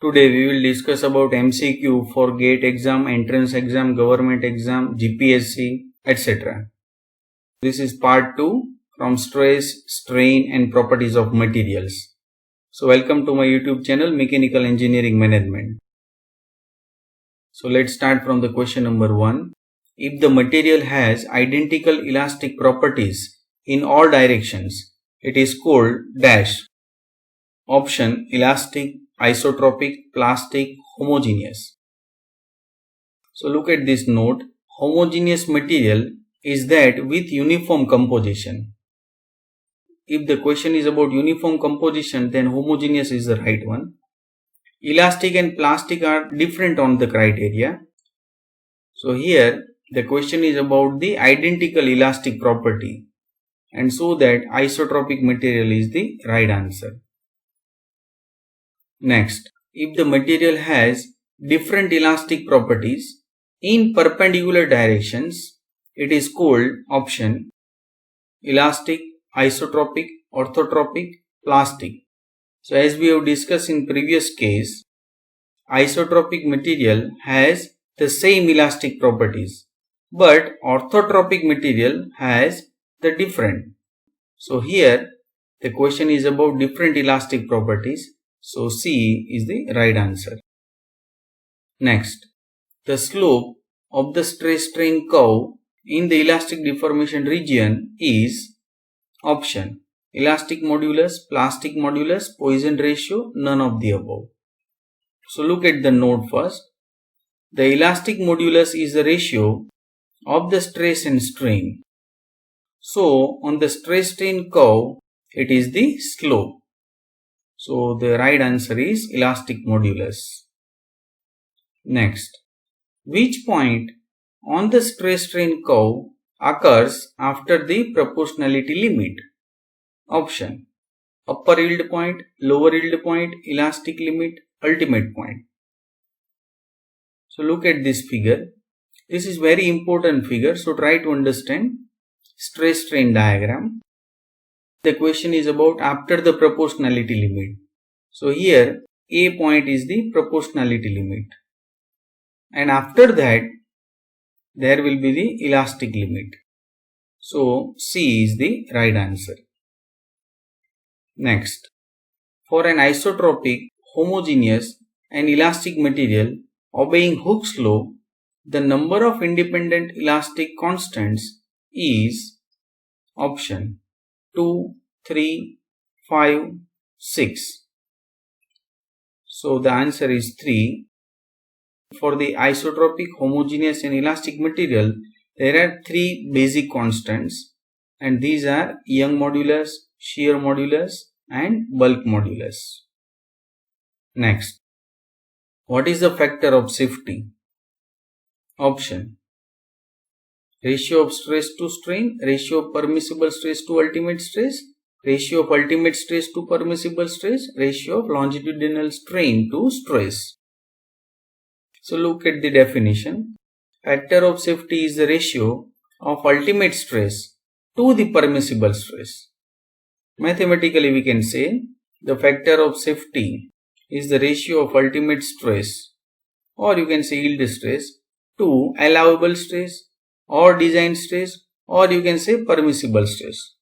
Today we will discuss about MCQ for GATE exam, entrance exam, government exam, GPSC, etc. This is part 2 from stress, strain and properties of materials. So welcome to my YouTube channel Mechanical Engineering Management. So let's start from the question number 1. If the material has identical elastic properties in all directions, it is called dash. Option elastic, isotropic, plastic, homogeneous. So look at this note. Homogeneous material is that with uniform composition. If the question is about uniform composition, then homogeneous is the right one. Elastic and plastic are different on the criteria. So here the question is about the identical elastic property, and so that isotropic material is the right answer. Next, if the material has different elastic properties in perpendicular directions, it is called option elastic, isotropic, orthotropic, plastic. So as we have discussed in previous case, isotropic material has the same elastic properties, but orthotropic material has the different. So here the question is about different elastic properties. So C is the right answer. Next, the slope of the stress strain curve in the elastic deformation region is option elastic modulus, plastic modulus, Poisson ratio, none of the above. So look at the note first. The elastic modulus is the ratio of the stress and strain. So on the stress strain curve, it is the slope. So the right answer is elastic modulus. Next, which point on the stress strain curve occurs after the proportionality limit? Option upper yield point, lower yield point, elastic limit, ultimate point. So look at this figure. This is very important figure. So try to understand stress strain diagram. The question is about after the proportionality limit. So here A point is the proportionality limit, and after that there will be the elastic limit. So C is the right answer. Next, for an isotropic, homogeneous and elastic material obeying Hooke's law, the number of independent elastic constants is option 2, 3, 5, 6. So the answer is 3. For the isotropic, homogeneous and elastic material, there are 3 basic constants, and these are Young modulus, shear modulus and bulk modulus. Next, what is the factor of safety? Option ratio of stress to strain, ratio of permissible stress to ultimate stress, ratio of ultimate stress to permissible stress, ratio of longitudinal strain to stress. So look at the definition. Factor of safety is the ratio of ultimate stress to the permissible stress. Mathematically we can say the factor of safety is the ratio of ultimate stress, or you can say yield stress, to allowable stress or design stress, or you can say permissible stress,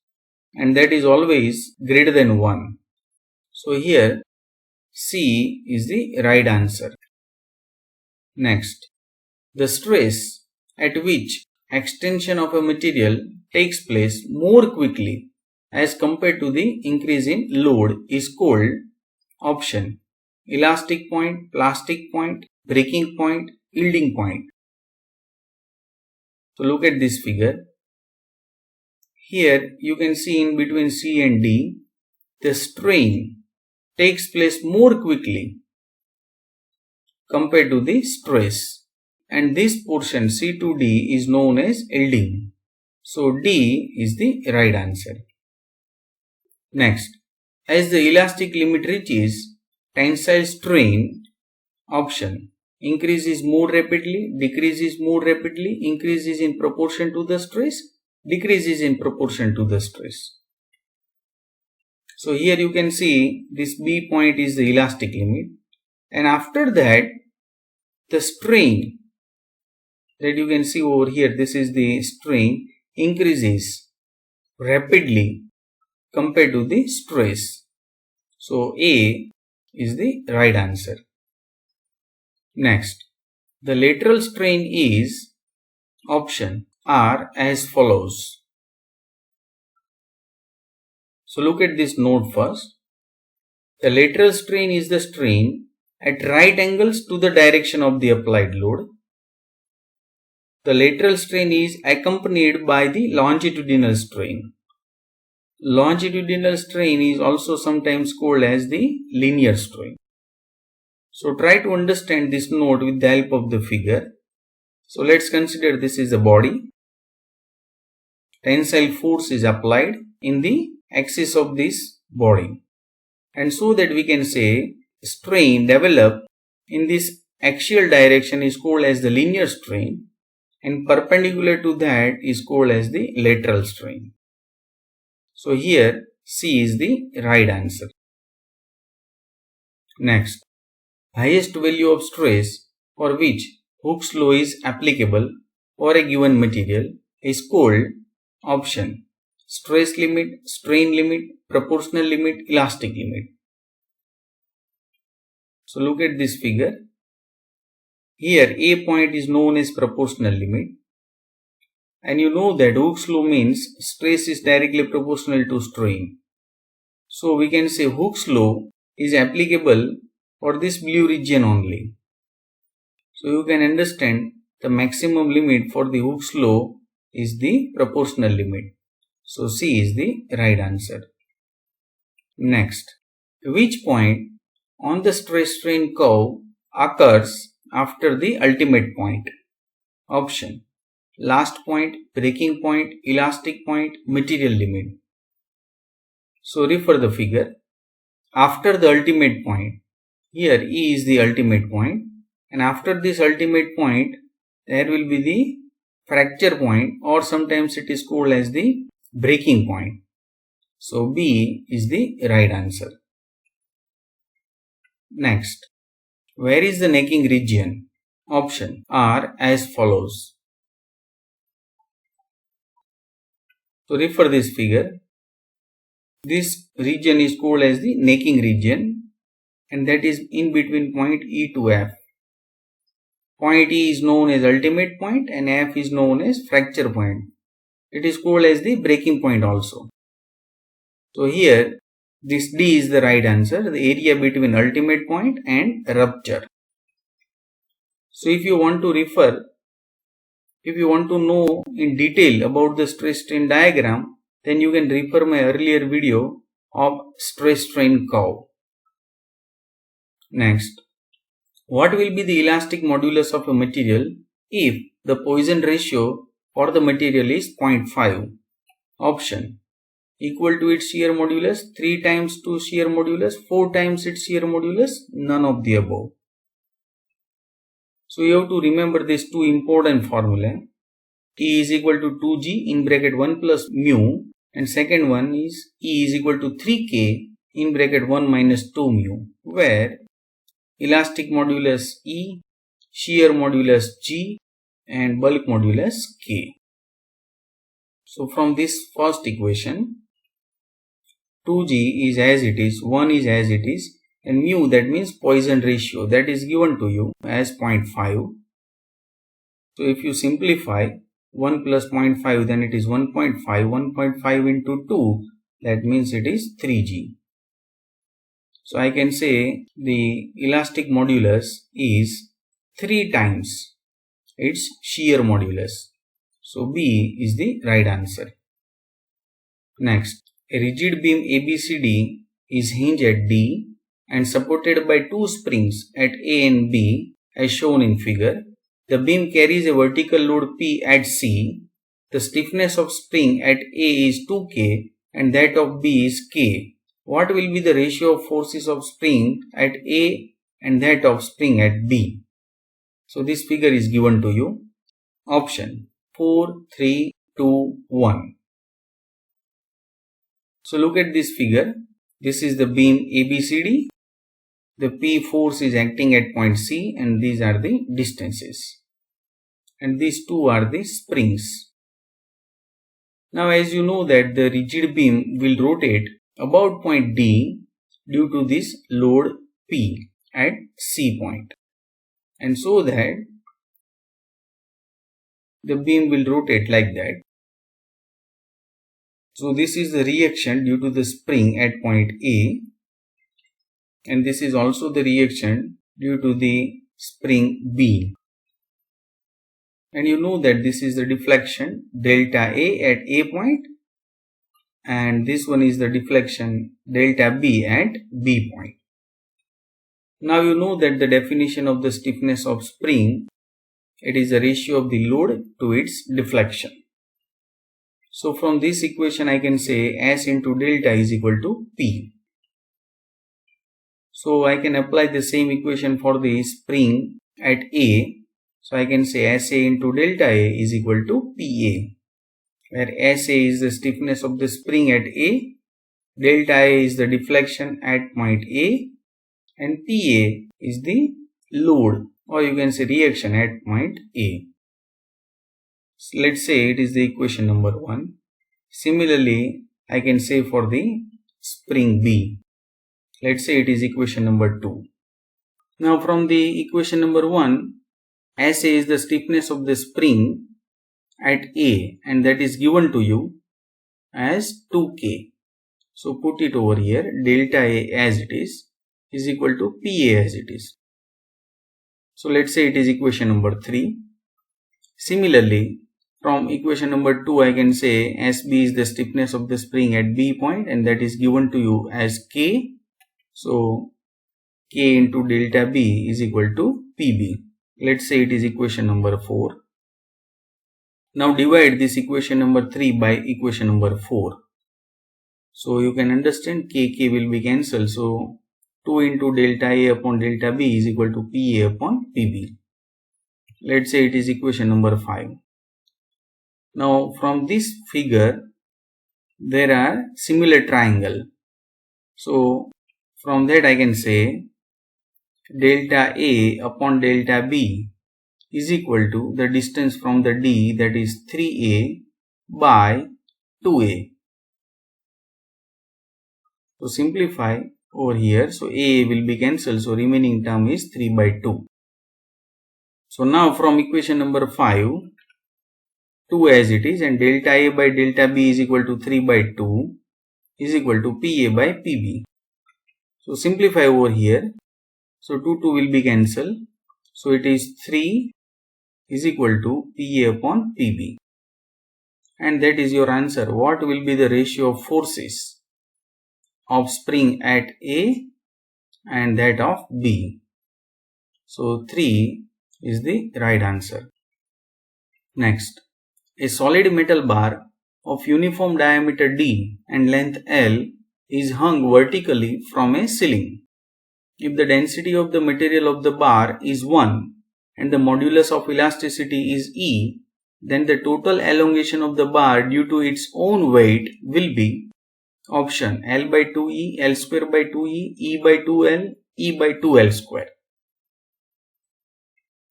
and that is always greater than 1. So here C is the right answer. Next, the stress at which extension of a material takes place more quickly as compared to the increase in load is called option elastic point, plastic point, breaking point, yielding point. So look at this figure. Here you can see in between C and D, the strain takes place more quickly compared to the stress, and this portion C to D is known as yielding. So D is the right answer. Next, as the elastic limit reaches tensile strain, option increases more rapidly, decreases more rapidly, increases in proportion to the stress, decreases in proportion to the stress. So here you can see this B point is the elastic limit, and after that the strain that you can see over here, this is the strain, increases rapidly compared to the stress. So A is the right answer. Next, the lateral strain is option R as follows. So look at this note first. The lateral strain is the strain at right angles to the direction of the applied load. The lateral strain is accompanied by the longitudinal strain. Longitudinal strain is also sometimes called as the linear strain. So try to understand this note with the help of the figure. So let's consider this is a body. Tensile force is applied in the axis of this body. And so that we can say strain developed in this axial direction is called as the linear strain, and perpendicular to that is called as the lateral strain. So here C is the right answer. Next, highest value of stress for which Hooke's law is applicable for a given material is called option stress limit, strain limit, proportional limit, elastic limit. So look at this figure. Here A point is known as proportional limit, and you know that Hooke's law means stress is directly proportional to strain. So we can say Hooke's law is applicable for this blue region only. So you can understand the maximum limit for the Hooke's law is the proportional limit. So C is the right answer. Next, which point on the stress strain curve occurs after the ultimate point? Option last point, breaking point, elastic point, material limit. So refer the figure. After the ultimate point, here E is the ultimate point, and after this ultimate point there will be the fracture point, or sometimes it is called as the breaking point. So B is the right answer. Next, where is the necking region? Option R as follows. So refer this figure. This region is called as the necking region, and that is in between point E to F. Point E is known as ultimate point and F is known as fracture point. It is called as the breaking point also. So here this D is the right answer, the area between ultimate point and rupture. So if you want to know in detail about the stress strain diagram, then you can refer my earlier video of stress strain curve. Next, what will be the elastic modulus of a material if the Poisson ratio for the material is 0.5? Option equal to its shear modulus, 3 times to shear modulus, 4 times its shear modulus, none of the above. So you have to remember these two important formulae. T is equal to 2G in bracket 1 plus mu, and second one is E is equal to 3K in bracket 1 minus 2 mu, where elastic modulus E, shear modulus G, and bulk modulus K. So from this first equation, 2G is as it is, 1 is as it is, and mu, that means Poisson ratio, that is given to you as 0.5. So if you simplify 1 plus 0.5, then it is 1.5. 1.5 into 2, that means it is 3G. So I can say the elastic modulus is 3 times its shear modulus. So B is the right answer. Next, a rigid beam ABCD is hinged at D and supported by two springs at A and B as shown in figure. The beam carries a vertical load P at C. The stiffness of spring at A is 2K and that of B is K. What will be the ratio of forces of spring at A and that of spring at B? So this figure is given to you. Option 4, 3, 2, 1. So look at this figure. This is the beam ABCD the P force is acting at point C, and these are the distances. And these two are the springs. Now as you know that the rigid beam will rotate about point D due to this load P at C point. And so that the beam will rotate like that. So this is the reaction due to the spring at point A, and this is also the reaction due to the spring B. And you know that this is the deflection delta A at A point, and this one is the deflection delta B at B point. Now you know that the definition of the stiffness of spring, it is the ratio of the load to its deflection. So from this equation I can say S into delta is equal to P. So I can apply the same equation for the spring at A. So I can say SA into delta A is equal to PA, where SA is the stiffness of the spring at A, delta A is the deflection at point A, and PA is the load, or you can say reaction at point A. So let's say it is the equation number 1. Similarly, I can say for the spring B, let's say it is equation number 2. Now from the equation number 1, SA is the stiffness of the spring at A, and that is given to you as 2K. So put it over here, delta A as it is equal to PA as it is. So let's say it is equation number 3. Similarly, from equation number 2 I can say SB is the stiffness of the spring at B point, and that is given to you as K. So K into delta B is equal to PB. Let's say it is equation number 4. Now divide this equation number 3 by equation number 4. So you can understand K will be cancelled. So 2 into delta A upon delta B is equal to PA upon PB. Let's say it is equation number 5. Now from this figure there are similar triangle. So from that I can say delta A upon delta B is equal to the distance from the D, that is 3A by 2A. So simplify over here. So A will be cancelled. So remaining term is 3 by 2. So now from equation number 5, 2 as it is, and delta A by delta B is equal to 3 by 2 is equal to PA by PB. So simplify over here. So 2 will be cancelled. So it is 3 is equal to PA upon PB. And that is your answer. What will be the ratio of forces of spring at A and that of B? So 3 is the right answer. Next, a solid metal bar of uniform diameter D and length L is hung vertically from a ceiling. If the density of the material of the bar is 1 and the modulus of elasticity is E, then the total elongation of the bar due to its own weight will be option L by 2E, L square by 2E, E by 2L, E by 2L square.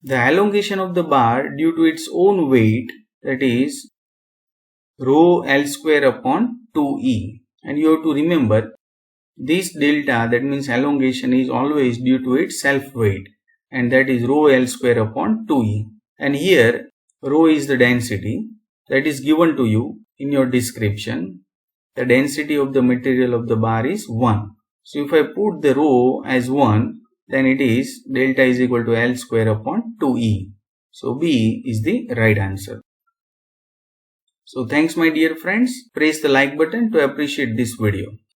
The elongation of the bar due to its own weight, that is rho L square upon 2E, and you have to remember this delta, that means elongation, is always due to its self weight, and that is rho L square upon 2E. And here rho is the density that is given to you in your description. The density of the material of the bar is 1. So if I put the rho as 1, then it is delta is equal to L square upon 2E. So B is the right answer. So thanks my dear friends. Press the like button to appreciate this video.